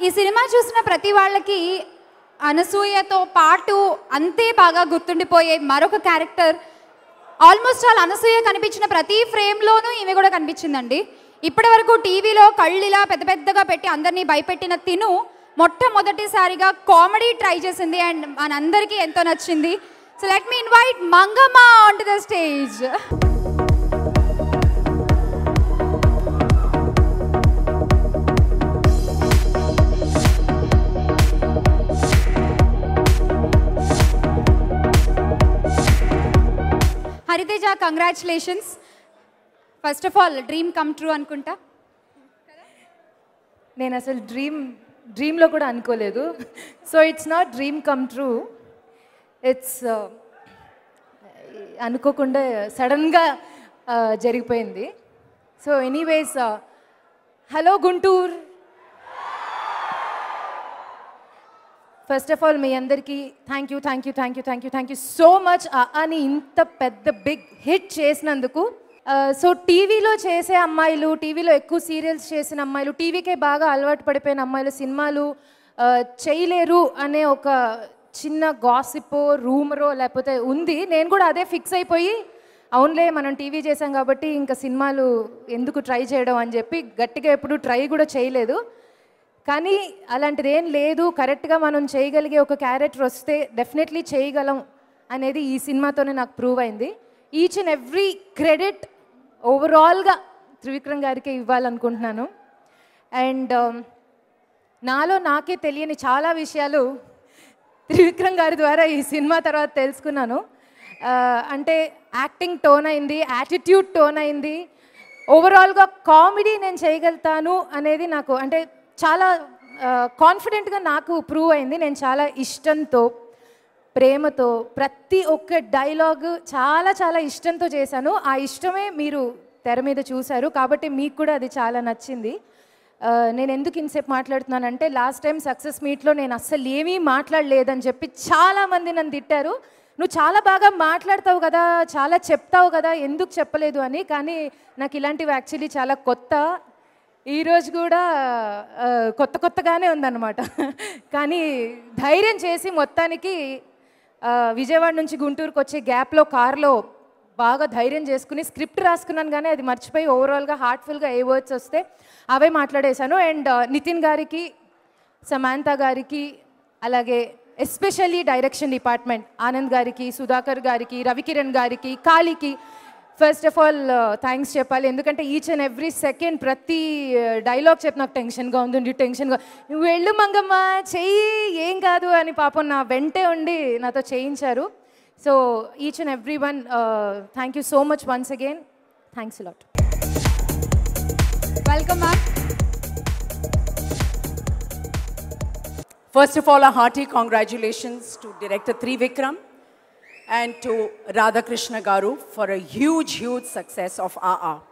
ఈ సినిమా చూసిన ప్రతి వాళ్ళకి అనసూయతో పాటు అంతే బాగా గుర్తుండిపోయే మరొక క్యారెక్టర్, ఆల్మోస్ట్ ఆల్ అనసూయ కనిపించిన ప్రతి ఫ్రేమ్లోనూ ఈమె కూడా కనిపించిందండి. ఇప్పటి వరకు టీవీలో కళ్ళిలా పెద్ద పెద్దగా పెట్టి అందరినీ భయపెట్టిన తిను మొట్టమొదటిసారిగా కామెడీ ట్రై చేసింది అండ్ మనందరికీ ఎంతో నచ్చింది. So let me invite Mangamma on to the stage. Hariteja, congratulations. First of all dream come true అనుకుంటా. నేను అసలు డ్రీమ్లో కూడా అనుకోలేదు. So it's not dream come true, it's అనుకోకుండా సడన్గా జరిగిపోయింది. So anyways, hello Guntur. First of all మీ అందరికీ థ్యాంక్ యూ సో మచ్ అని ఇంత పెద్ద బిగ్ హిట్ చేసినందుకు. సో టీవీలో చేసే అమ్మాయిలు, టీవీలో ఎక్కువ సీరియల్స్ చేసిన అమ్మాయిలు, టీవీకే బాగా అలవాటు పడిపోయిన అమ్మాయిలు సినిమాలు చేయలేరు అనే ఒక చిన్న గాసిపో రూమరో లేకపోతే ఉంది. నేను కూడా అదే ఫిక్స్ అయిపోయి అవునులే మనం టీవీ చేసాం కాబట్టి ఇంకా సినిమాలు ఎందుకు ట్రై చేయడం అని చెప్పి గట్టిగా ఎప్పుడు ట్రై కూడా చేయలేదు. కానీ అలాంటిది ఏం లేదు, కరెక్ట్గా మనం చేయగలిగే ఒక క్యారెక్టర్ వస్తే డెఫినెట్లీ చేయగలం అనేది ఈ సినిమాతోనే నాకు ప్రూవ్ అయింది. ఈచ్ అండ్ ఎవ్రీ క్రెడిట్ ఓవరాల్గా త్రివిక్రమ్ గారికి ఇవ్వాలనుకుంటున్నాను. అండ్ నాలో నాకే తెలియని చాలా విషయాలు త్రివిక్రమ్ గారి ద్వారా ఈ సినిమా తర్వాత తెలుసుకున్నాను. అంటే యాక్టింగ్ టోన్ అయింది, యాటిట్యూడ్ టోన్ అయింది, ఓవరాల్గా కామెడీ నేను చేయగలుగుతాను అనేది నాకు అంటే చాలా కాన్ఫిడెంట్గా నాకు ప్రూవ్ అయింది. నేను చాలా ఇష్టంతో, ప్రేమతో ప్రతి ఒక్క డైలాగ్ చాలా ఇష్టంతో చేశాను. ఆ ఇష్టమే మీరు తెర మీద చూశారు కాబట్టి మీకు కూడా అది చాలా నచ్చింది. నేను ఎందుకు ఇంతసేపు మాట్లాడుతున్నానంటే లాస్ట్ టైం సక్సెస్ మీట్లో నేను అస్సలు ఏమీ మాట్లాడలేదని చెప్పి చాలామంది నన్ను తిట్టారు. నువ్వు చాలా బాగా మాట్లాడతావు కదా, చాలా చెప్తావు కదా, ఎందుకు చెప్పలేదు అని. కానీ నాకు ఇలాంటివి యాక్చువల్లీ చాలా కొత్త. ఈరోజు కూడా కొత్తగానే ఉందన్నమాట. కానీ ధైర్యం చేసి మొత్తానికి విజయవాడ నుంచి గుంటూరుకు వచ్చే గ్యాప్లో కార్లో బాగా ధైర్యం చేసుకుని స్క్రిప్ట్ రాసుకున్నాను, కానీ అది మర్చిపోయి ఓవరాల్గా హార్ట్ఫుల్గా ఏ వర్డ్స్ వస్తే అవే మాట్లాడేశాను. అండ్ నితిన్ గారికి, సమాంత గారికి, అలాగే ఎస్పెషల్లీ డైరెక్షన్ డిపార్ట్మెంట్ ఆనంద్ గారికి, సుధాకర్ గారికి, రవికిరణ్ గారికి, కాళీకి ఫస్ట్ ఆఫ్ ఆల్ థ్యాంక్స్ చెప్పాలి. ఎందుకంటే ఈచ్ అండ్ ఎవ్రీ సెకండ్ ప్రతి డైలాగ్ చెప్పి నాకు టెన్షన్గా ఉంది, టెన్షన్గా నువ్వు వెళ్ళు మంగమ్మ చెయ్యి ఏం కాదు అని పాపం నా వెంటే ఉండి నాతో చేయించారు. So each and every one thank you so much once again. Thanks lot. Welcome ma'am. First of all, a hearty congratulations to Director Trivikram and to Radhakrishna Garu for a huge success of RR.